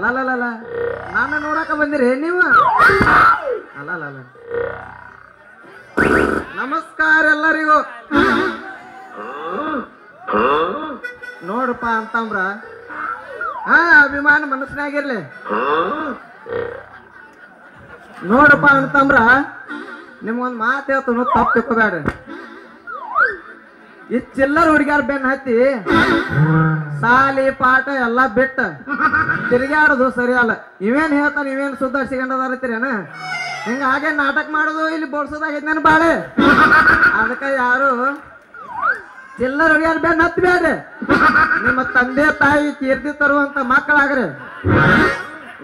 ಅಲ್ಲ ನಾನು ನೋಡಕ ಬಂದಿರಿ ನೀವು? ಅಲ್ಲ ನಮಸ್ಕಾರ ಎಲ್ಲರಿಗೂ. ನೋಡಪ್ಪ ಅಂತಂದ್ರ ಅಭಿಮಾನ ಮನಸ್ಸಿನಾಗಿರ್ಲಿ. ನೋಡಪ್ಪ ಅಂತಂದ್ರ ನಿಮ್ಗೊಂದ್ ಮಾತು ಹೇಳ್ತು, ತಪ್ಪು ತಿಳ್ಕೊಬೇಡ. ಈ ಚಿಲ್ಲರ್ ಹುಡುಗ್ಯಾರ ಬೆನ್ನ ಹತ್ತಿ ಸಾಲಿ ಪಾಠ ಎಲ್ಲ ಬಿಟ್ಟ ತಿರುಗಾಡೋದು ಸರಿ ಅಲ್ಲ. ಇವೇನ್ ಹೇಳ್ತಾನ, ಇವೇನ್ ಸುಧಾರಿಸಿಕೊಂಡದಾರತ್ತೀರೇನ? ಹಿಂಗ ಹಾಗೆ ನಾಟಕ ಮಾಡೋದು ಇಲ್ಲಿ ಬೋಡ್ಸೋದಾಗೈತಿ ನನ್ ಬಾಳೆ. ಅದಕ್ಕ ಯಾರು ಚಿಲ್ಲರ್ ಹುಡುಗ್ಯಾರ ಬೆನ್ನ ಹತ್ತಬೇಡ್ರಿ. ನಿಮ್ಮ ತಂದೆ ತಾಯಿ ಕೀರ್ತಿ ತರುವಂತ ಮಕ್ಕಳಾಗ್ರಿ.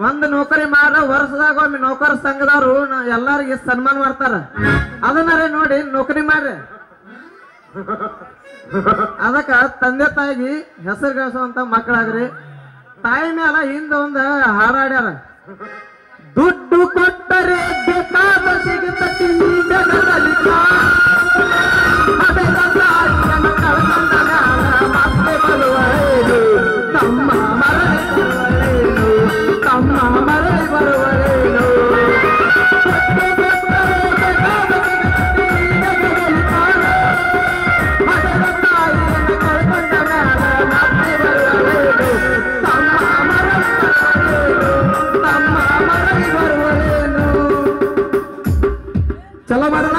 ಒಂದ್ ನೌಕರಿ ಮಾಡ ವರ್ಷದಾಗ ಒಮ್ಮೆ ನೌಕರ ಸಂಘದವ್ರು ಎಲ್ಲಾರಿಗೆ ಸನ್ಮಾನ ಮಾಡ್ತಾರ. ಅದನ್ನಾರೇ ನೋಡಿ ನೌಕರಿ ಮಾಡ್ರಿ. ಅದಕ್ಕ ತಂದೆ ತಾಯಿಗೆ ಹೆಸರು ಗಳಿಸುವಂತ ಮಕ್ಕಳಾಗ್ರಿ. ತಾಯಿ ಮೇಲ ಹಿಂದ ಒಂದ ಹಾಡಾಡ್ಯಾರ, ದುಡ್ಡು ಕೊಟ್ಟರೆ ಬೇಕಾದ ಸಿಗುತ್ತಿ ಜಗದಲ್ಲಿ ಮತ್ತೆ ಬರುವಳೇನು ತಮ್ಮ ಮರಳಿ ಬರುವಳೇನು, ತಮ್ಮ ಮರಳಿ ಬರುವಳೇನು. ಚಲೋ ಮಾಡೋಣ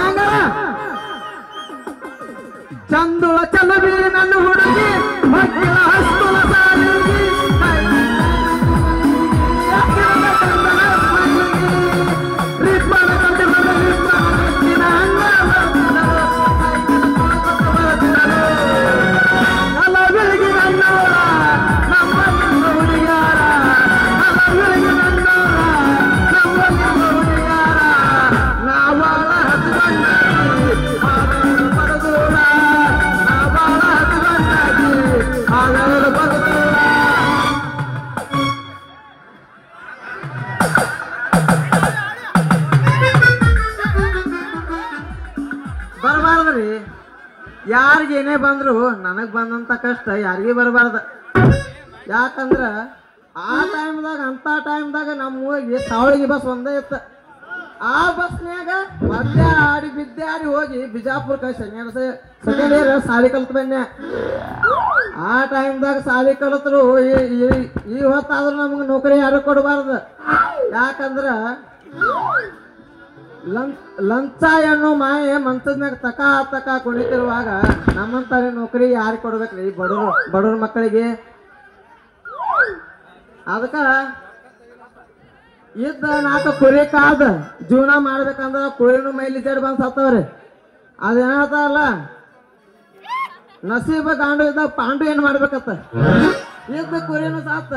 ಚಂದುಳ ಚಲವಿ ನನ್ನ ಹುಡುಗಿ ಮಕ್ಕಳ ಹಸ್ತುಳ ಸಾಲಿಗೆ ಬರಬಾರ್ದ್ರಿ. ಯಾರಿಗೆ ಏನೇ ಬಂದ್ರು ನನಗ್ ಬಂದಂತ ಕಷ್ಟ ಯಾರಿಗೆ ಬರಬಾರ್ದ. ಯಾಕಂದ್ರ ಆ ಟೈಮ್ದಾಗ ಅಂತ ಟೈಮ್ದಾಗ ನಮ್ಮ ಹೋಗಿ ಸಾವಳಿಗೆ ಬಸ್ ಒಂದೇ ಇತ್ತ. ಆ ಬಸ್ನ್ಯಾಗ ಮದ್ದೆ ಆಡಿ ಬಿದ್ದೆ ಆಡಿ ಹೋಗಿ ಬಿಜಾಪುರಕ್ಕೆ ಸೆಕೆಂಡ್ ಇಯರ್ ಸಾಲಿ ಕಲ್ತ ಬನ್ನೆ. ಆ ಟೈಮ್ದಾಗ ಸಾಲಿ ಕಲಿತರು ಈ ಹೊತ್ತಾದ್ರೂ ನಮ್ಗೆ ನೌಕರಿ ಯಾರು ಕೊಡಬಾರ್ದು. ಯಾಕಂದ್ರ ಲಂಚ ಎಣ್ಣು ಮಾಯೆ ಮಂಚದ ಮ್ಯಾಗ ತಕ ಕುಣಿತಿರುವಾಗ ನಮ್ಮಂತ ನೌಕರಿ ಯಾರಿಗೆ ಕೊಡ್ಬೇಕ್ರಿ? ಬಡವ್ರ ಮಕ್ಕಳಿಗೆ. ಅದಕ್ಕ ಇದ್ದ 4 ಕುರಿ ಕಾದ ಜೀವನ ಮಾಡ್ಬೇಕಂದ್ರ ಕುರಿನೂ ಮೈಲಿ ಜಡ್ ಬಂದ್ ಸತ್ತವ್ರಿ. ಅದೇನಲ್ಲ ನಸೀಬ ಗಾಂಡು ಇದ್ದ ಪಾಂಡು ಏನ್ ಮಾಡ್ಬೇಕತ್ತ. ಇದ್ದ ಕುರಿನೂ ಸಾತ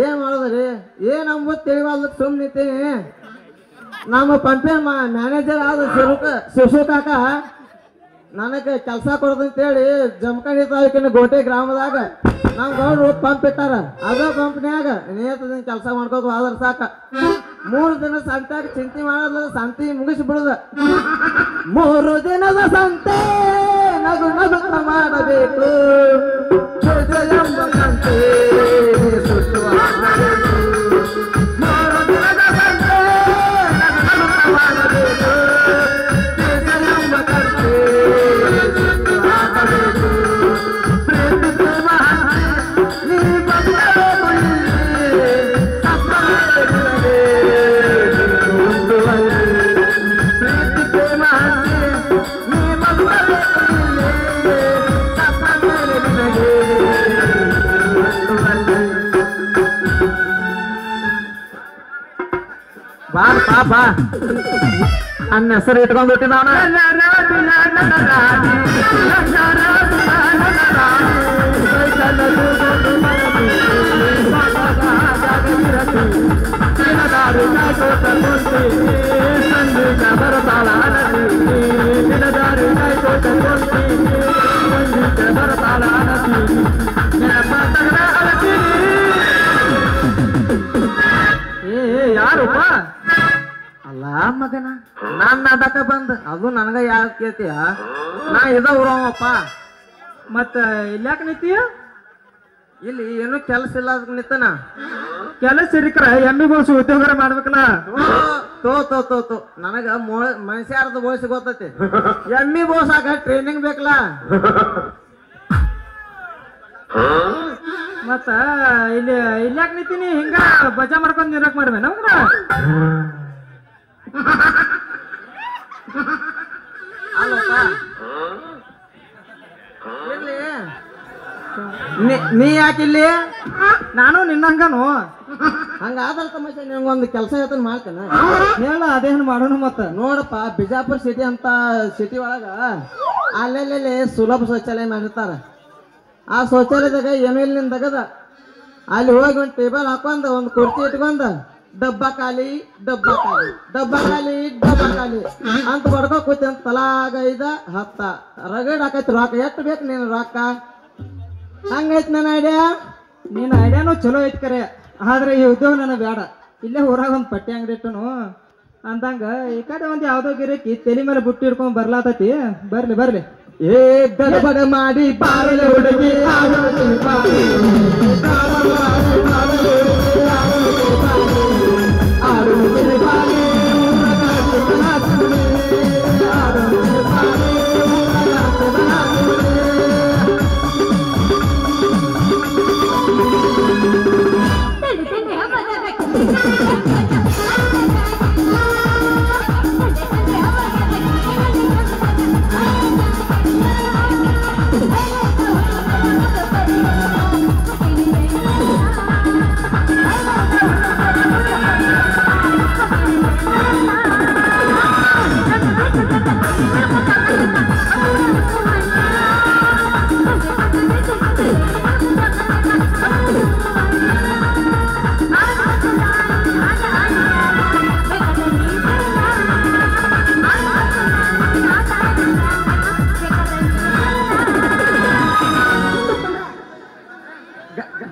ಏನ್ ಮಾಡೋದ್ರಿ? ಏನ್ ಅಂಬುದು ತಿಳಿವಲ್ದಕ್ ಸುಮ್ ನಿಂತೀನಿ. ನಮ್ಮ ಪಂಪೆ ಮ್ಯಾನೇಜರ್ ಆದ ಶಿಶು ಕಾಕ ನನಗೆ ಕೆಲಸ ಕೊಡದಂತೇಳಿ ಜಮಖಂಡಿ ತಾಲೂಕಿನ ಗೋಟೆ ಗ್ರಾಮದಾಗ ನಮ್ ಗೌಡ್ರು ಪಂಪ್ ಇಟ್ಟಾರ. ಅದ ಪಂಪ್ನ್ಯಾಗ ನೇತದ ಕೆಲಸ ಮಾಡ್ಕೋದು ಆದ್ರ ಸಾಕ. 3 ದಿನ ಸಂತ್ಯಾಗ ಚಿಂತೆ ಮಾಡೋದು, ಸಂತಿ ಮುಗಿಸಿ ಬಿಡುದ. 3 ದಿನದ ಸಂತೆ ನಗು ನಗುತ್ತ ಮಾಡಬೇಕು, ಎಂಬ ಸಂತೆ ಸುತ್ತುವ ಮಾಡಬೇಕು. 3 ದಿನದ ಸಂತೆ ಮಾಡಬೇಕು, ಎಂಬ ಸಂತೆ ಸುತ್ತುವ ಮಾಡಬೇಕು. ಬಾ ಅನ್ನ ಹೆಸರು ಇಟ್ಕೊಂಡ್ಬಿಟ್ಟು ನಾನು ಬರತಾಳ ಯಾರಪ್ಪ? ಅಲ್ಲ ಮಗನ ನಾನ್ ನಾಟಕ ಬಂದ್ ಅದು ನನಗ ಯಾರ ಕೇಳ್ತೀಯ? ನಾ ಇದ ಊರವಪ್ಪ. ಮತ್ತ ಇಲ್ಯಾಕ ನಿಂತೀಯ? ಇಲ್ಲಿ ಏನು ಕೆಲಸ ಇಲ್ಲ ಅದಕ್ಕೆ ನಿಂತನ. ಕೆಲಸ ಹಿಡಿಕ್ರ ಎಮ್ಮಿ ಬೋಳ್ಸು ಉದ್ಯೋಗ ಮಾಡ್ಬೇಕಲ್ಲ. ತೋ ತೋ ತೋ ತೋ ನನಗ ಮನುಷ್ಯಾರದ ಬೋಳ್ಸಿ ಗೊತ್ತೈತಿ. ಎಮ್ಮಿ ಬೋಸಾಕ ಟ್ರೈನಿಂಗ್ ಬೇಕಲ್ಲ. ಮತ್ತ ಇಲ್ಲಿ ಇಲ್ಯಾಕ ನಿಂತೀನಿ? ಹಿಂಗ ಬಜಾ ಮಾಡ್ಕೊಂಡ್ ನಿರಕ್ ಮಾಡ್ಬೇ ನಮ್ಗ. ಅಲ್ಲಪ್ಪ ಇರ್ಲಿ. ನೀ ಯಾಕಿಲ್ಲಿ? ನಾನು ನಿನ್ನಂಗನು. ಹಂಗಾದ್ರ ತಮಾಷೆ ನಿನಗೊಂದು ಕೆಲಸ ಹೇಳ್ತಾನೆ ಮಾಡ್ತೇನೆ. ಹೇಳ ಅದೇನು ಮಾಡೋಣ. ಮತ್ತ ನೋಡಪ್ಪ, ಬಿಜಾಪುರ ಸಿಟಿ ಅಂತ ಸಿಟಿ ಒಳಗ ಅಲ್ಲೆಲ್ಲಿ ಸುಲಭ ಶೌಚಾಲಯ ಮಾಡಿರ್ತಾರ. ಆ ಶೌಚಾಲಯದಾಗ ಎಮ್ಎಲ್ನಿಂದ ತೆಗದ ಅಲ್ಲಿ ಹೋಗಿ ಒಂದು ಟೇಬಲ್ ಹಾಕೊಂಡ ಒಂದು ಕುರ್ಚಿ ಇಟ್ಕೊಂಡ ಡಬ್ಬ ಖಾಲಿ ಡಬ್ಬ ಖಾಲಿ ಡಬ್ಬ ಖಾಲಿ ಡಬ್ಬ ಖಾಲಿ ಅಂತ ಬಡ್ಕೋ ಕೂತಿ ಅಂತ ತಲಾಗ 5 10 ರಗಡ್ ಹಾಕೈತಿ ರೊಕ್ಕ. ಎಷ್ಟು ಬೇಕು ನೀನು ರೊಕ್ಕ? ಹಂಗೈತಿ ನನ್ನ ಐಡಿಯಾ. ನಿನ್ನ ಐಡಿಯಾನು ಚಲೋ ಐತಿ ಕರೆ, ಆದ್ರೆ ಈ ಉದ್ಯೋಗ ನನಗೆ ಬೇಡ. ಇಲ್ಲೇ ಊರಾಗ ಒಂದು ಪಟ್ಟಿ ಅಂಗಡಿ ಇಟ್ಟನು ಅಂದಂಗ ಈ ಕಡೆ ಒಂದು ಯಾವ್ದೋ ಗಿರಕಿ ತಲೆ ಮೇಲೆ ಬುಟ್ಟಿ ಹಿಡ್ಕೊಂಡ್ ಬರ್ಲಾತತಿ. ಬರ್ಲಿ ಬರ್ಲಿ. ಏ ಗಡಬಡ ಮಾಡಿ ಬಾರಲೆ ಹುಡುಗಿ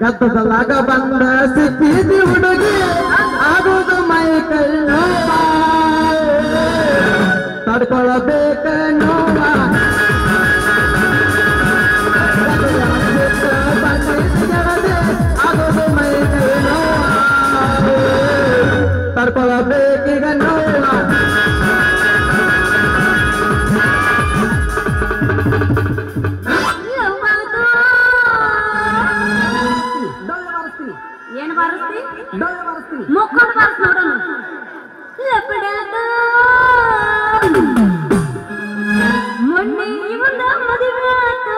ಗದ್ದಲಾಗ ಬಂದ ಸಿಕ್ಕಿದಿ ಹುಡುಗಿ ಆಗುದು ಮೈ ಕೈ ನೋವ ತಡ್ಕೊಳಬೇಕ ನೋವ ಆಗುದು ಮೈ ಕೈ ನೋವ ತಡ್ಕೊಳಬೇಕೀಗ ನೋವ. ಏನ್ ಬಾರಿಸ್ತಿ? ಮುಕ್ಕೊಂಡು ಬಾರಿಸ್ ನೋಡೋಣ. ಮೊನ್ನೆ ಮುಂದ ಮದುವೆ ಆತ,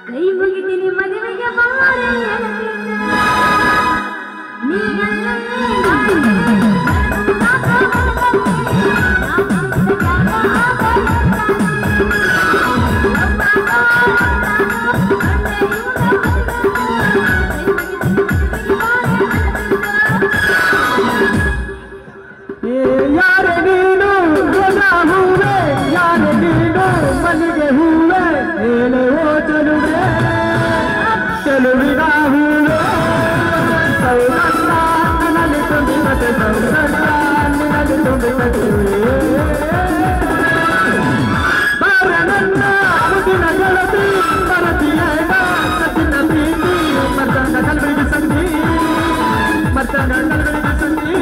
ಕೈ ಮುಗಿತೀನಿ ಮದುವೆಗೆ ಬಾರೆ ಯಾರೆ ನೀನು ಹೂವೆ, ಯಾರೆ ನೀನು ಮಲ್ಲಿಗೆ ಹೂವೆ, ಹೇಳುವೋ ಚಲುವೆ ಚಲುವಿನ ಹೂವೆ, ಸೌರಣ್ಣ ನನ್ನಲ್ಲಿ ತುಂಬಿಕತೆ, ಸೌರಣ್ಣ ನಿನ್ನಲ್ಲಿ ತುಂಬಿಕತೆ, ಬಾರ ನನ್ನ ಮುದಿನ ಗೆಳತಿ ಬರತಿಯೇಗ ಕತ್ತಿನ ಪ್ರೀತಿ ಮರ್ತಂಗ ಕಲ್ವಿಗೆ ಸಂಧಿ, ಮರ್ತಂಗ ಕಲ್ವಿಗೆ ಸಂಧಿ.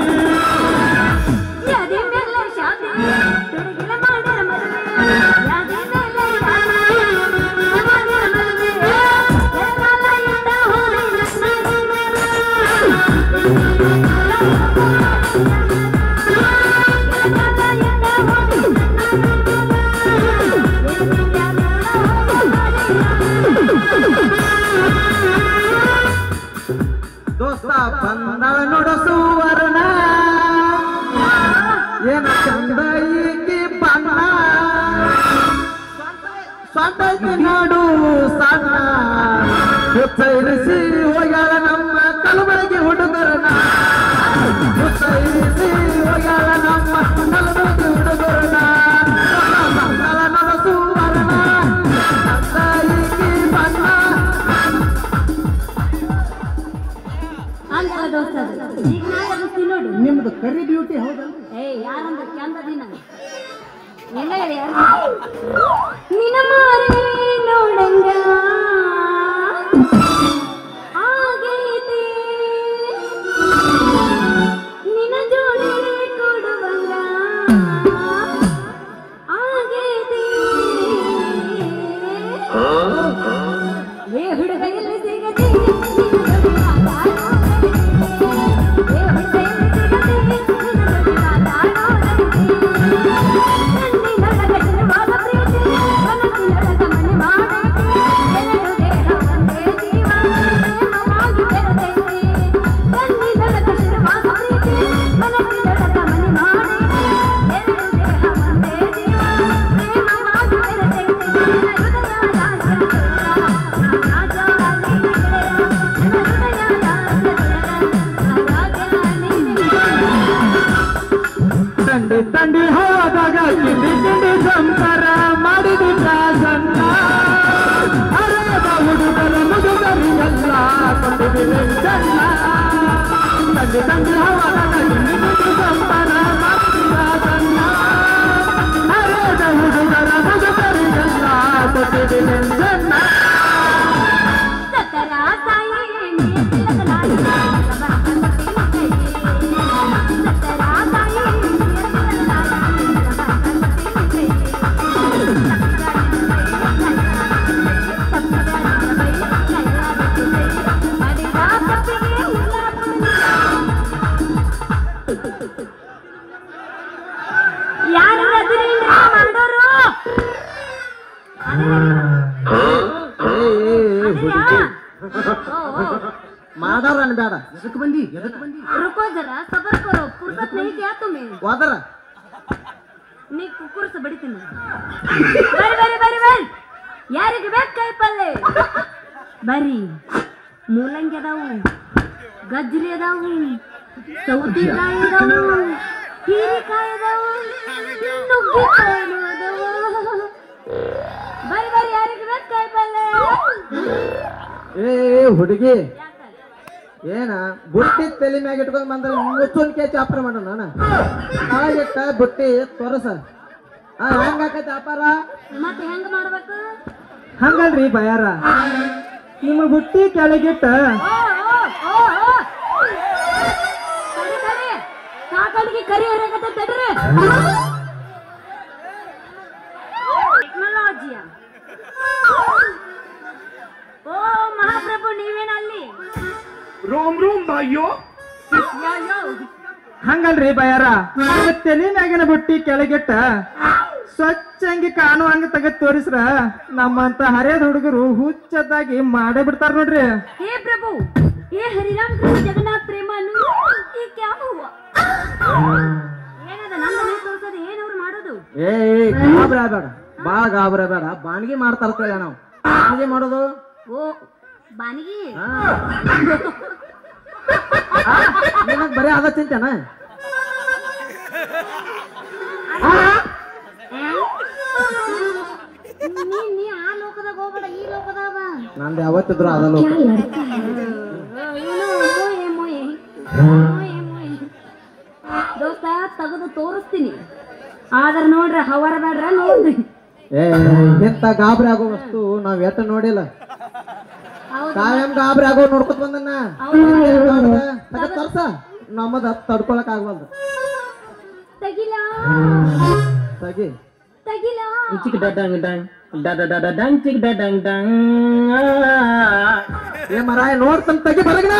ದೋಸ್ತ ಬಂದಳ ನೋಡು ಸುವರ್ಣ, ಏನ ಚಂದ ಈಕಿ ಬಣ್ಣ, ಸ್ವಂತೈತಿ ನೋಡು ಸಣ್ಣ, ಹುಚ್ಚೈರಿಸಿ ಹೋಗ್ಯಾಳ ನಮ್ಮ ಕಲಬುರಗಿ ಹುಡುಗರನ, ಹುಚ್ಚೈರಿಸಿ ಹೋಗ್ಯಾಳ ನಮ್ಮ ಕಲಬುರಗಿ ಹುಡುಗರನ. ಬಂದಳ ನೋಡು ಸುವರ್ಣ, ಚಂದ ಏಯ್ ಯಾರಂದ್ರೆ ಚಂದ ದಿನ ಎಲ್ಲ ಹೇಳಿ ಯಾರು ನಿನ್ನ ಮಾರೇ ನೋಡಂಗ ಆಗೈತೆ ನಿನ್ನ ಜೋಡಿ ಕೊಡುವಂಗ ಆಗೈತೆ ಏ ಹುಡುಗ ಎಲ್ಲಿ ಸಿಗದೆ ದಂಡಿ ಹೋದಾಗ ಕಿಂಡಿ ಕಿಂಡಿ ಸಂಸಾರ ಮಾಡಿದ ಸಣ್ಣ ಅರದ ಹುಡುಗರ ಮುದುಗರಿಗೆಲ್ಲ ಕೊಟ್ಟಿದೆ ಸಣ್ಣ ದಂಡಿ ದಂಡಿ ಹೋದಾಗ ಕಿಂಡಿ ಕಿಂಡಿ ಸಂಸಾರ ಮಾಡಿದ ಸಣ್ಣ ಅರದ ಹುಡುಗರ ಮುದುಗರಿಗೆಲ್ಲ ಕೊಟ್ಟಿದೆ ಸಣ್ಣ ಮಾಡಾರ ಬೇಡ ಎದಕ್ಕೆ ಬಂದಿ रुको जरा सबर करो फुर्सत नहीं किया तुम्हें ಹೋದರ ನೀ ಕುಕ್ಕುರ್ಸ ಬಡಿತೀನಿ ಬರಿ ಬರಿ ಬರಿ ಬರಿ ಯಾರಿಗೆ ಬೇಕು ಕೈ ಪಲ್ಲೆ ಬರಿ ಮೂಲಂಗಿ ಅದಾವು ಗಜ್ರಿ ಅದಾವು ಸೌತೆಕಾಯಿ ಅದಾವು ಹೀರೆಕಾಯಿ ಅದಾವು ನುಗ್ಗೆಕಾಯಿ ಅದಾವು ಬರಿ ಬರಿ ಯಾರಿಗೆ ಬೇಕು ಕೈ ಪಲ್ಲೆ ಏ ಹುಡುಗಿ ಏನ ಬುಟ್ಟಿ ತಲೆ ಮ್ಯಾಗ ಇಟ್ಕೊಂಡ್ ಬಂದ್ರೆ ಮುಚ್ಚೊಂದ್ ಕೇಚ್ ವ್ಯಾಪಾರ ಮಾಡೋಣ ನಾಳೆಗಿಟ್ಟ ಬುಟ್ಟಿ ತೋರಸ ಹೆಂಗ ಆಕೈತಿ ವ್ಯಾಪಾರ ಮತ್ತೆ ಹೆಂಗ ಮಾಡ್ಬೇಕು ಹಂಗಲ್ರಿ ಬಯಾರ ನಿಮ್ಮ ಬುಟ್ಟಿ ಕೆಳಗಿಟ್ಟ ಕಾಕಡಿಗೆ ಕರಿ ಹರಿಯಕತ್ತ ತಡ್ರಿ ಟೆಕ್ನಾಲಜಿಯ ಓ ಮಹಾಪ್ರಭು ನೀವೇನ ಅಲ್ಲಿ ರೋಮ್ ರೋಮ್ ಬಾಯ್ಯೋ ಯೋ ಹಂಗಲ್ರಿ ಬಯಾರ ತಲೆ ಮ್ಯಾಗಿನ ಬುಟ್ಟಿ ಕೆಳಗಿಟ್ಟ ಸ್ವಚ್ಛಂಗಿ ಕಾಣುವಂಗ ತೆಗೆದು ತೋರಿಸ್ರ ನಮ್ಮಂತ ಹರಿಯದ ಹುಡುಗರು ಹುಚ್ಚದ್ದಾಗಿ ಮಾಡೇ ಬಿಡ್ತಾರ ನೋಡ್ರಿ हे प्रभु ये हरिराम कृष्ण जगन्नाथ प्रेम अनु ये क्या हुआ ಏನದ ನಂದ ನೀ ತೋರ್ಸೋದು ಏನವ್ರು ಮಾಡೋದು ಏ ಗಾಬರ ಬೇಡ ಬಾಳ ಗಾಬರ ಬೇಡ ಬಾಣಿಗೆ ಮಾಡ್ತಾರ್ತೇವೆ ನಾವು ಬಾಣಿಗೆ ಮಾಡೋದು ಓ ಬಾನಿಗೆ ನಿನಗ್ ಬರೀ ಅದ ಚಿಂತೆನ ನೀ ಆ ಲೋಕದಾಗ ಹೋಗ್ಬೇಡ ಈ ಲೋಕದಾಗ ನಂದು ಯಾವತ್ತಿದ್ರು ಅದ ಲೋಕ ದೋಸ್ತ ತೆಗೆದು ತೋರಿಸ್ತೀನಿ ಆದ್ರೆ ನೋಡ್ರಿ ಹವರ ಬೇಡ್ರ ನೋಡ್ರಿ ಏ ಇಂತ ಗಾಬರಿ ಆಗೋ ವಸ್ತು ನಾವ್ ಎಟ್ಟ ನೋಡಿಲ್ಲ ಕಾಯಂ ಗಾಬರಿ ಆಗೋ ನೋಡ್ಕೊತ ಬಂದನ್ನ ತರ್ಸ ನಮ್ಮದ ತಡ್ಕೊಳಕ್ ಆಗ್ಬಲ್ದು ತಗಿಲ ತಗಿ ತಗಿಲ ಏ ಮರಾಯ ನೋಡ್ತಾನ ತಗಿ ಬರಗನ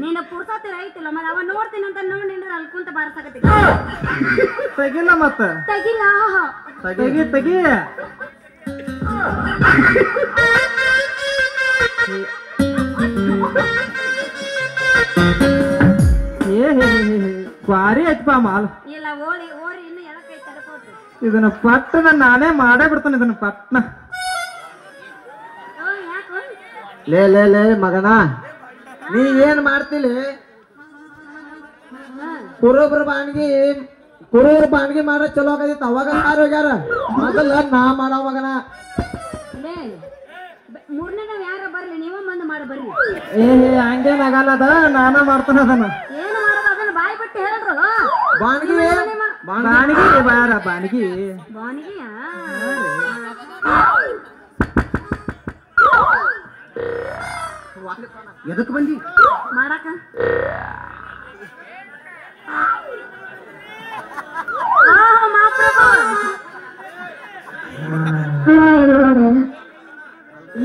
ನೀನು ಪುರ್ಸತಿ ರೈತಿಲ್ಲ ಮರ ಅವ ನೋಡ್ತೀನಿ ಅಂತ ನೋಡಿ ಅಲ್ಕುಂತ ಬಾರ್ಸಕತ್ತಿ ತೆಗಿಲ್ಲ ಮತ್ತ ತಗಿಲ ತೆಗಿ ತೆಗಿ ಭಾರಿ ಐತ್ಪಾ ಮಾಲ್ ಇಲ್ಲ ಓಳಿ ಓರಿ ಇನ್ನು ಎಳಕೈ ತಡ್ಕೋತು ಇದನ್ನ ಪಟ್ಟನ ನಾನೇ ಮಾಡೇ ಬಿಡ್ತಾನೆ ಇದನ್ನ ಪಟ್ನ ಯಾಕೋ ಲೇ ಲೇ ಲೇ ಮಗನ ನೀ ಏನ್ ಮಾಡ್ತಿಲಿ ಕುರುಬ್ರ ಬಾಣಿಗೆ ಮಾಡ ಚಲೋ ಆಗದಿತ್ತು ಅವಾಗ ಯಾರು ಹೋಗ್ಯಾರ ಮೊದಲ ನಾ ಮಾಡೋ ಮಗನ ಮೂರನೇ ಯಾರ ಬರ್ಲಿ ನೀವ ಮಂದ್ ಮಾಡಿ ಬರ್ರಿ ಏ ಹಂಗೇನ್ ಆಗಲ್ಲ ಅದ ನಾನ ಮಾಡ್ತಾನ ಅದನ್ನ ಏನು ಮಾಡೋದು ಅದನ್ನ ಬಾಯಿ ಬಿಟ್ಟು ಒಟ್ಟು ಹೇಳ್ರು ಬಾಣಗಿ ಬಾಣಿಗೆ ಬಾರ ಬಾಣಿಗೆ ಬಾನಿಗೆಯ ಎದಕ್ ಬಂದಿ ಮಾಡಾಕ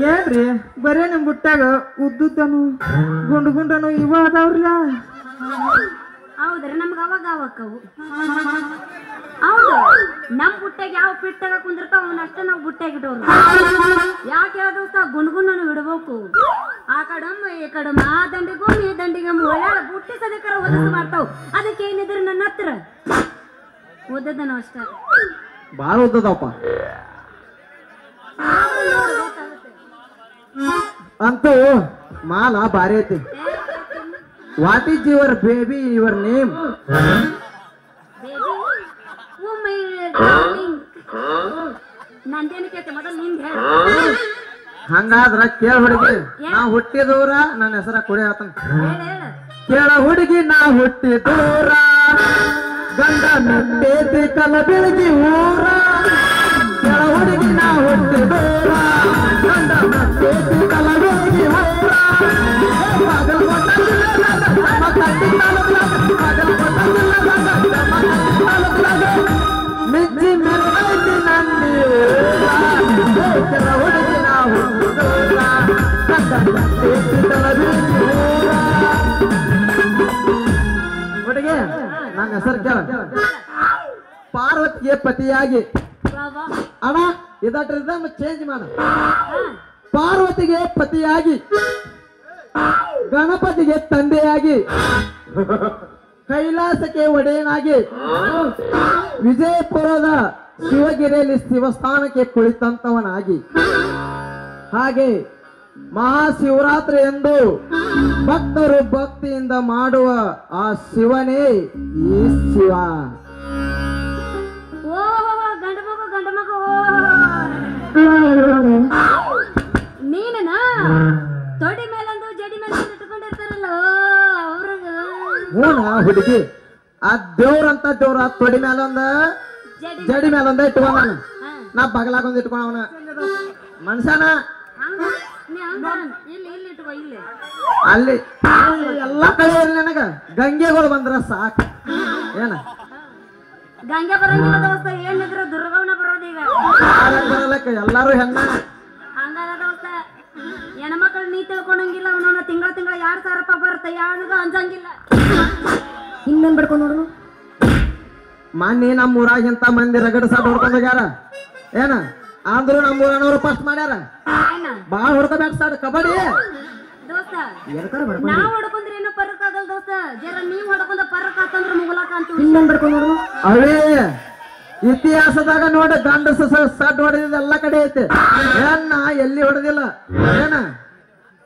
ಏನ್ರಿ ಬರೇ ನಿಮ್ ಬುಟ್ಟಾಗ ಉದ್ದುದ್ದನು ಗುಂಡು ಗುಂಡನು ಇವ ಅದಾವ್ರಲ್ಲ ಹೌದ್ರಿ ನಮ್ಗ ಅವಾಗ ಅವಕ್ಕವು ಹೌದು ನಮ್ ಬುಟ್ಟಾಗ ಯಾವ ಪಿಟ್ಟಾಗ ಕುಂದಿರ್ತಾವ ಅವನಷ್ಟ ನಾವ್ ಬುಟ್ಟಾಗ ಇಟ್ಟವ್ರು ಯಾಕೆ ಹೇಳ್ದೋಸ್ತ ಗುಂಡ್ಗುಂಡನು ಬಿಡ್ಬೇಕು ಆ ಕಡಮ್ಮ ಈ ಕಡಮ್ಮ ಆ ದಂಡಿಗೂ ಈ ದಂಡಿಗೆ ಒಳ್ಳೆ ಬುಟ್ಟಿ ಸದಕರ ಒದಸ್ ಮಾಡ್ತಾವ್ ಅದಕ್ಕೆ ಏನಿದ್ರಿ ನನ್ನ ಹತ್ರ ಓದದನು ಅಷ್ಟ ಬಾಳ ಓದದಪ್ಪ ಅಂತೂ ಮಾಲ ಬಾರಿ ಐತಿ what is your baby your name ನಂದೇನು ಕೇಳ್ತೆ ಮೊದಲು ನಿಂದ ಹೇಳ ಹಂಗಾದ್ರ ಕೇಳ ಹುಡುಗಿ ನಾ ಹುಟ್ಟಿದೂರ ನನ್ನ ಹೆಸರ ಕುಡಿ ಆತನ ಕೇಳ ಹುಡುಗಿ ನಾ ಹುಟ್ಟಿದೂರ ಗಂಡ ಮೆಟ್ಟೇತಿ ಕಲ ಬೆಳಗಿ ಊರ ಕೇಳ ಹುಡುಗಿ ನಾ ಹುಟ್ಟಿದೂರ ಗಂಡ ಮೆಟ್ಟೇತಿ ಕಲ ಬೆಳಗಿ ಊರ ಮಿಚ್ಚಿ ಮೆರವೈತಿ ನಂದಿ ಕೆಲ ಹುಡುಗಿ ನಾ ಹುಟ್ಟಿದೂರ ಗಂಡ ಮೆಟ್ಟೇತಿ ಕಲ ಬೆಳಗಿ ಊರ ಹುಡುಗಿ ನನ್ನ ಹೆಸರು ಕೇಳ ಪಾರ್ವತಿಗೆ ಪತಿಯಾಗಿ ಅಣ್ಣ ಇದಟ್ರಿಂದ ಚೇಂಜ್ ಮಾಡ ಪಾರ್ವತಿಗೆ ಪತಿಯಾಗಿ ಗಣಪತಿಗೆ ತಂದೆಯಾಗಿ ಕೈಲಾಸಕ್ಕೆ ಒಡೆಯನಾಗಿ ವಿಜಯಪುರದ ಶಿವಗಿರಿಯಲ್ಲಿ ಶಿವಸ್ಥಾನಕ್ಕೆ ಕುಳಿತಂತವನಾಗಿ ಹಾಗೆ ಮಹಾಶಿವರಾತ್ರಿ ಎಂದು ಭಕ್ತರು ಭಕ್ತಿಯಿಂದ ಮಾಡುವ ಆ ಶಿವನೇ ಈ ಶಿವ. ಓ ಗಂಡ ಮಗು ನೀನ ತೊಡಿ ಮೇಲಂದು ಜಡಿ ಮೇಲೆ ಇಟ್ಕೊಂಡಿರ್ತಾರಲ್ಲ ಅವ್ರಗ ಹೂನ ಹುಡುಗಿ ಆ ದೇವ್ರಂತ ದೇವ್ರ ತೊಡಿ ಮೇಲೊಂದ ಜಡಿ ಮೇಲೊಂದ ಇಟ್ಕೊಂಡ ನಾನು ನಾ ಬಗಲಾಗೊಂದ್ ಇಟ್ಕೊಂಡ ಅವನ ಮನುಷ್ಯನ ಅಲ್ಲಿ ಎಲ್ಲಾ ಕಡೆ ನನಗ ಗಂಗೆಗಳು ಬಂದ್ರ ಸಾಕ ಏನ ಗಂಗೆ ಬರಂಗಿಲ್ಲ ದೋಸ್ತ ಏನಿದ್ರು ದುರ್ಗವನ ಬರೋದೀಗ ಬರಲಕ್ಕ ಎಲ್ಲಾರು ಹೆಣ್ಣ ಹಂಗಾರ ದೋಸ್ತ ಹೆಣ್ಮಕ್ಳು ನೀ ತಿಳ್ಕೊಳಂಗಿಲ್ಲ ಅವನವನ ತಿಂಗಳ 2,000 ರೂಪಾಯಿ ಬರುತ್ತೆ ಯಾರಿಗೂ ಅಂಜಂಗಿಲ್ಲ ಇನ್ನೇನ್ ಬಿಡ್ಕೊಂಡು ನೋಡು ಮೊನ್ನೆ ನಮ್ಮ ಊರಾಗ ಇಂತ ಮಂದಿ ರಗಡ ಸಾಟ್ ಹೊಡ್ಕೊಂಡ್ ಹೋಗ್ಯಾರ ಏನ ಅಂದ್ರು ನಮ್ಮ ಊರನವ್ರು ಫಸ್ಟ್ ಮಾಡ್ಯಾರ ಬಾಳ ಹೊಡ್ಕೋಬೇಕು ಸಾಡ್ ಕಬಡ್ಡಿ ದೋಸ್ತ ನಾವ್ ಹೊಡ್ಕೊಂಡ್ರೆ ಏನೋ ಪರಕ್ ಆಗಲ್ ದೋಸ್ತ ಜರ ನೀವ್ ಹೊಡ್ಕೊಂಡ ಪರಕ್ ಆತಂದ್ರ ಮುಗಲಾಕ ಅಂತ ಇನ್ನೇನ್ ಬಿಡ್ಕೊಂಡು ನೋಡು ಅವೇ ಇತಿಹಾಸದಾಗ ನೋಡ ಗಂಡಸ ಸಡ್ ಹೊಡೆದಿದ ಎಲ್ಲಾ ಕಡೆ ಐತೆ ಏನ ಎಲ್ಲಿ ಹೊಡೆದಿಲ್ಲ ಏನ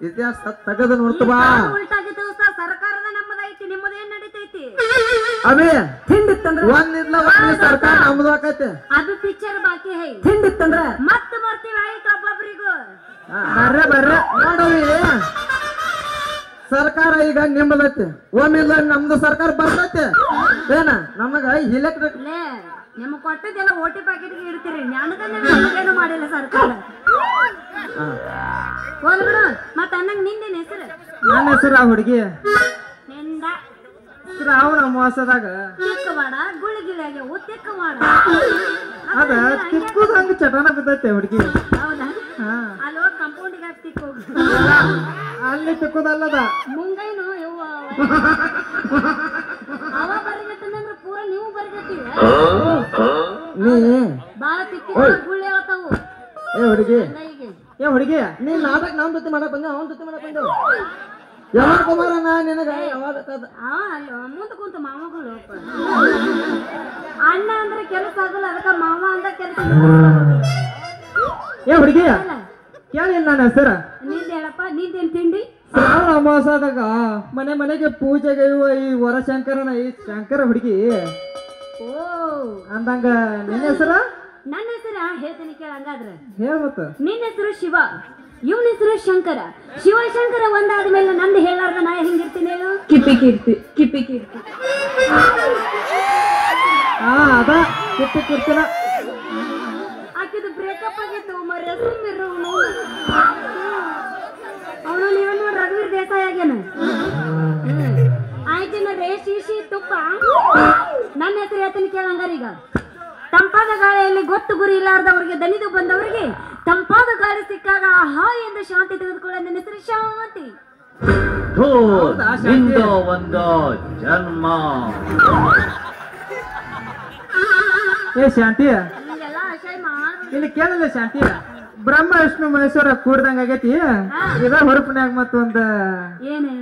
ಇತಿಹಾಸ ತಗದ ನೋಡ್ತು ಬಾ ಉಲ್ಟಾಗಿ ದೋಸ್ತ ಸರ್ಕಾರದ ನಮ್ಮದೈತಿ ನಿಮ್ಮದೇನ್ ನಡೀತೈತಿ ಅವೇ ಹಿಂದಿತ್ತಂದ್ರ ಒಂದಿಲ್ಲ ಒಂದ್ ಸರ್ಕಾರ ನಮ್ದು ಆಕೈತೆ ಅದು ಪಿಕ್ಚರ್ ಬಾಕಿ ಹೈ ಹಿಂದಿತ್ತಂದ್ರ ಮತ್ತ ಬರ್ತೀವಿ ಆಯ್ತು ಒಬ್ಬೊಬ್ರಿಗೂ ಬರ್ರೆ ನೋಡವಿ ಸರ್ಕಾರ ಈಗ ನಿಮ್ಮದೈತಿ ಒಮ್ಮಿಲ್ಲ ನಮ್ದು ಸರ್ಕಾರ ಬರ್ತೈತೆ ಏನ ನಮಗ ಇಲೆಕ್ಟ್ರಿಕ್ ನಿಮ್ಗೆ ಕೊಟ್ಟಿದ್ದೆಲ್ಲ ಓಟಿ ಪ್ಯಾಕೆಟ್ಗೆ ಇಡ್ತೀರಿ ನನಗೇನು ಮಾಡಿಲ್ಲ ಸರ್ಕಾರ ಹೋಲ್ ಬಿಡು ಮತ್ತ ಅನ್ನಂಗ್ ನಿಂದೇನ್ ಹೆಸರು ನನ್ನ ಹೆಸರು ಆ ಹುಡುಗಿ ನಿಂದ ಶ್ರಾವಣ ಮಾಸದಾಗ ತಿಕ್ಕವಾಡ ಗುಳಿಗಿಳಿಯಾಗೆ ತಿಕ್ಕವಾಡ ಅದ ತಿಕ್ಕುದಂಗ ಚಟನ ಬಿದ್ದೈತೆ ಹುಡುಗಿ ಹೌದಾ ಹಾ ಅಲ್ಲಿ ಹೋಗಿ ಕಂಪೌಂಡಿಗೆ ಹಾಕಿ ತಿಕ್ಕೋಗಿ ಅಲ್ಲಿ ತಿಕ್ಕುದಲ್ಲದ ಮುಂಗೈನು ಯವ್ವ ಅವ ಬರಿಗಟ್ಟಂದ್ರೆ ಪೂರ ನೀವು ಬರಿಗಟ್ಟಿವ ನೀ ಬಾಳ ತಿಕ್ಕಿ ಗುಳ್ಳಿ ಹೇಳ್ತಾವು ಏ ಹುಡುಗಿ ಏ ಹುಡುಗಿ ನೀ ನಾಟಕ ನಮ್ ಜೊತೆ ಮಾಡಕ್ ಬಂದೆ ಅವನ ಜೊತೆ ಮಾಡಕ್ ಬಂದೆ ಯಾವಾಗ ಕುಮಾರಣ್ಣ ನಿನಗ ಯಾವಾಗ ಮುಂದೆ ಕುಂತ ಮಾಮಗಳು ಅಣ್ಣ ಅಂದ್ರೆ ಕೆಲಸ ಆಗಲ್ಲ ಅದಕ್ಕ ಮಾವ ಅಂದ ಕೆಲಸ ಏ ಹುಡುಗಿ ಕೇಳಿಲ್ಲ ನನ್ನ ಹೆಸರ ನಿಂದ ಹೇಳಪ್ಪ ನಿಂದೇನ್ ತಿಂಡಿ ಶ್ರಾವಣ ಅಮಾವಾಸ್ಯದಾಗ ಮನೆಗೆ ಪೂಜೆಗೆ ಇವ ಈ ವರಶಂಕರನ ಈ ಶಂಕರ ಹುಡುಗಿ ಓ ಅಂದಂಗ ನಿನ್ನ ಹೆಸರ ನನ್ನ ಹೆಸರ ಹೇಳ್ತೀನಿ ಕೇಳ ಹಂಗಾದ್ರೆ ಹೇಳ ಮತ್ತ ನಿನ್ನ ಹೆಸರು ಶಿವ ಇವನ ಹೆಸರು ಶಂಕರ. ಶಿವಶಂಕರ ಒಂದಾದ ಮೇಲೆ ನಂದು ಹೇಳಾರ್ದ ನಾ ಹೆಂಗಿರ್ತೀನಿ ಹೇಳು? ಕಿಪಿ ಕೀರ್ತಿ. ಅದ ಕಿಪ್ಪಿ ಕಿರ್ತಿನ. ಆಕಿದು ಬ್ರೇಕಪ್ ಆಗಿತ್ತು ಮರ್ಯ ಸುಮ್ಮಿರು. ಅವನು ನೀವನು ರಘುವೀರ್ ದೇಸಾಯಿ ಆಗ್ಯಾನ. ಆಯ್ತಿನ ಶೀಶಿ ತುಪ್ಪ ನನ್ನ ಹೆಸರು ಹೇಳ್ತೀನಿ ಕೇಳಂಗಾರೀಗ. ತಂಪಾದ ಗಾಳಿಯಲ್ಲಿ ಗೊತ್ತು ಗುರಿ ಇಲ್ಲಾರ್ದವ್ರಿಗೆ, ದನಿದು ಬಂದವರಿಗೆ ತಂಪಾದ ಗಾಳಿ ಸಿಕ್ಕಾಗ ಆಹಾ ಎಂದು ಶಾಂತಿ ತೆಗೆದುಕೊಳ್ಳೋ ನನ್ನ ಹೆಸರು ಶಾಂತಿ. ಒಂದು ಜನ್ಮ. ಏ ಶಾಂತಿ, ಹಿಂಗೆಲ್ಲ ಅಸಹ್ಯ ಮಾಡ್ಬೇಡ. ಇಲ್ಲಿ ಕೇಳಲ್ಲ ಶಾಂತಿ, ಬ್ರಹ್ಮ ವಿಷ್ಣು ಮಹೇಶ್ವರ ಕೂಡ್ದಂಗ ಆಗೈತಿ. ಇದ ಹೊರಪನ್ಯಾಗ ಮತ್ತೊಂದ ಏನೇ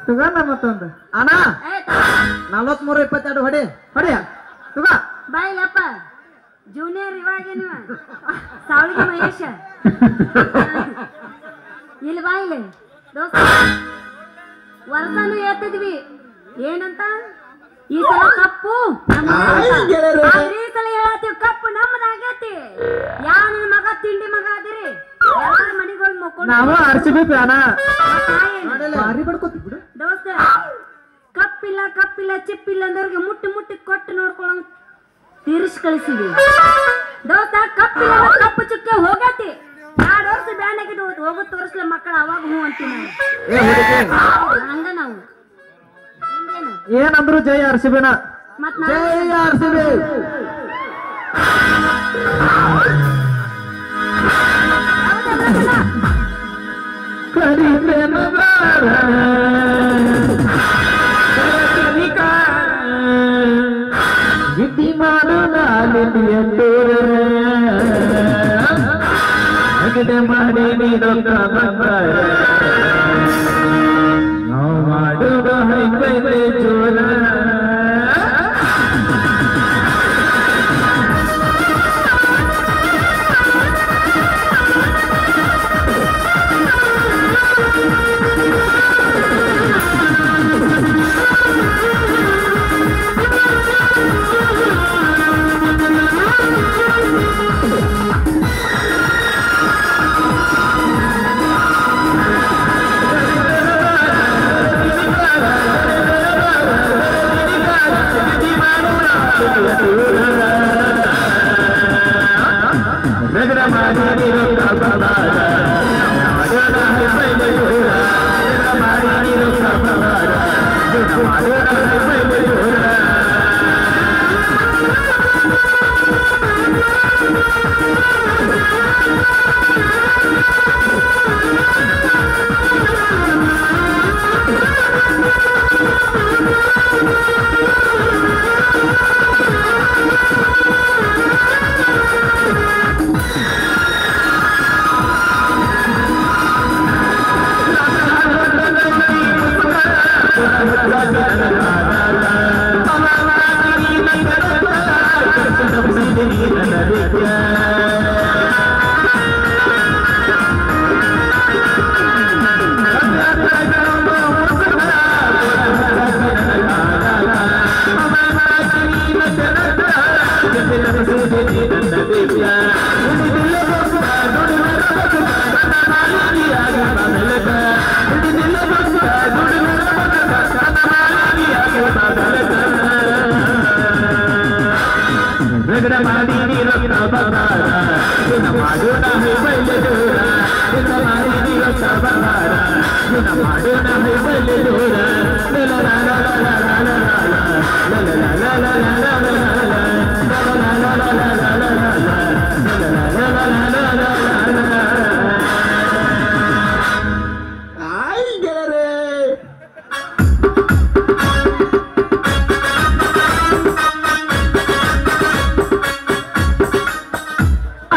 ತುಗಲ್ಲ ಮತ್ತೊಂದು ಅಣ್ಣ 43-22 ಹೊಡಿ ಹೊಡಿಯ ತುಗ. ಬಾಯಿಲಪ್ಪ ಜೂನಿಯರ್ ಇವಾಗೇನು ಸಾವಿಗೆ ಮಹೇಶ ಇಲ್ಲಿ ಬಾಯಿಲೆ ದೋಸ್ತ. ವರ್ಷನೂ ಹೇಳ್ತಿದ್ವಿ ಏನಂತ, ಈ ಸಲ ಕಪ್ಪು ಈ ಸಲ ಹೇಳತ್ತೀವಿ ಕಪ್ಪು ನಮ್ಮದಾಗೈತಿ. ಯಾವ ನನ್ನ ಮಗ ತಿಂಡಿ ಮಗ ಅದಿರಿ ಎಲ್ಲ ಮನೆಗೆ ಹೋಗಿ ಮಕ್ಕೊಂಡು ನಾವು RCB ಫ್ಯಾನ. ಭಾರಿ ಬಡ್ಕೋತಿ ಬಿಡು ದೋಸ್ತ. ಕಪ್ಪಿಲ್ಲ ಚಿಪ್ಪಿಲ್ಲ ಅಂದವ್ರಿಗೆ ಮುಟ್ಟಿ ಕೊಟ್ಟು ನೋಡ್ಕೊಳಂಗ್ ತೀರಿಸಿ ಕಳಿಸಿವಿ ದೋಸ್ತ. ಕಪ್ಪಿಲ್ಲ ಕಪ್ಪು ಚುಕ್ಕೆ ಹೋಗತಿ. 2 ವರ್ಷ ಬ್ಯಾನ್ ಆಗಿದ್ದು ಹೋಗೋದು ತೋರಿಸ್ಲ ಮಕ್ಕಳು ಅವಾಗ ಹೂ ಅಂತೀವಿ ನಾವು. ಹಂಗ ನಾವು ಏನಂದ್ರು ಜೈ RCB ನ. ಮತ್ ಜೈ RCB. ವಿದ್ಯಮಾನ ಮಾಡಿ ನೀಡೋ ನಾವು ಮಾಡುವ ಹೈವೇ ಜೋರ.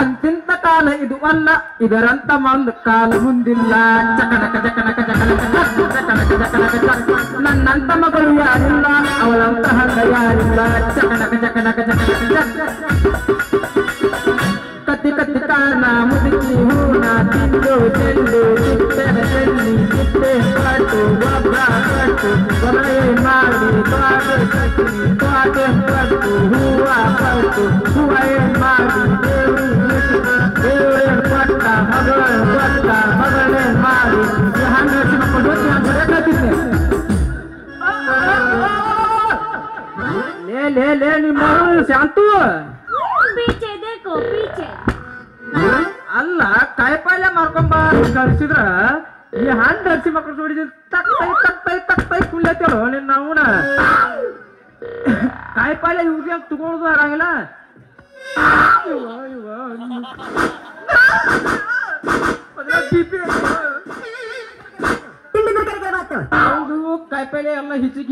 ಅಂತಿಂತ ಕಾಲ ಇದು ಅಲ್ಲ, ಇದರಂತ ಒಂದು ಕಾಲ ಮುಂದಿಲ್ಲ. ಚಕನಕ ಜಕನಕ ಜಕನಕ ಜಕನಕ ಜಕನಕ ಜಕ. ನನ್ನಂತ ಮಗಳು ಯಾರಿಲ್ಲ, ಅವಳಂತ ಹಂಗ ಯಾರಿಲ್ಲ. ಚಕನಕ ಜಕನಕ ಜಕನಕ ಜಕ. ಕತ್ತಿ ಕತ್ತಿ ಕಾರಣ ಮುದುಕಿ ಹೂನ ತಿಂದು ಚೆಂಡು ಚಿಟ್ಟೆನ ಚೆಲ್ಲಿ ಚಿಟ್ಟೆ ಪಾಟು ಒಬ್ಬ ಕಟ್ಟು ಕೊಲೆ ಮಾಡಿ ತೋಟೆ ಕಟ್ಟಿ ತೋಟೆ ಕಟ್ಟು ಹೂವ ಕಟ್ಟು ಹೂವ ಮಾಡಿ ದೇವ್ರಿ ದೇವ್ರ ಕೊಟ್ಟ ಮಗಳ ಕೊಟ್ಟ ಲೇ ನಿಮ್ಮ ಶಾಂತು ಪೀಚೆ ದೇಕೋ ಪೀಚೆ. ಅಲ್ಲ ಕಾಯಿಪಲ್ಯ ಮಾರ್ಕೊಂಬ ಕಳ್ಸಿದ್ರ ಈ ಹಣ್ಣು ಹಸಿ ಮಕ್ಕಳು ನೋಡಿದ ತಕ್ಕೈ ಕುಳ್ಳತ್ತೇಳು ನಿನ್ನ ಅವನ ಕಾಯಿಪಲ್ಯ ಇವ್ರಿಗೆ ತಗೊಳ್ದು ಆಗಂಗಿಲ್ಲ. ಹೌದು ಕಾಯಿಪಲ್ಯ ಎಲ್ಲ ಹಿಚ್ಚಿ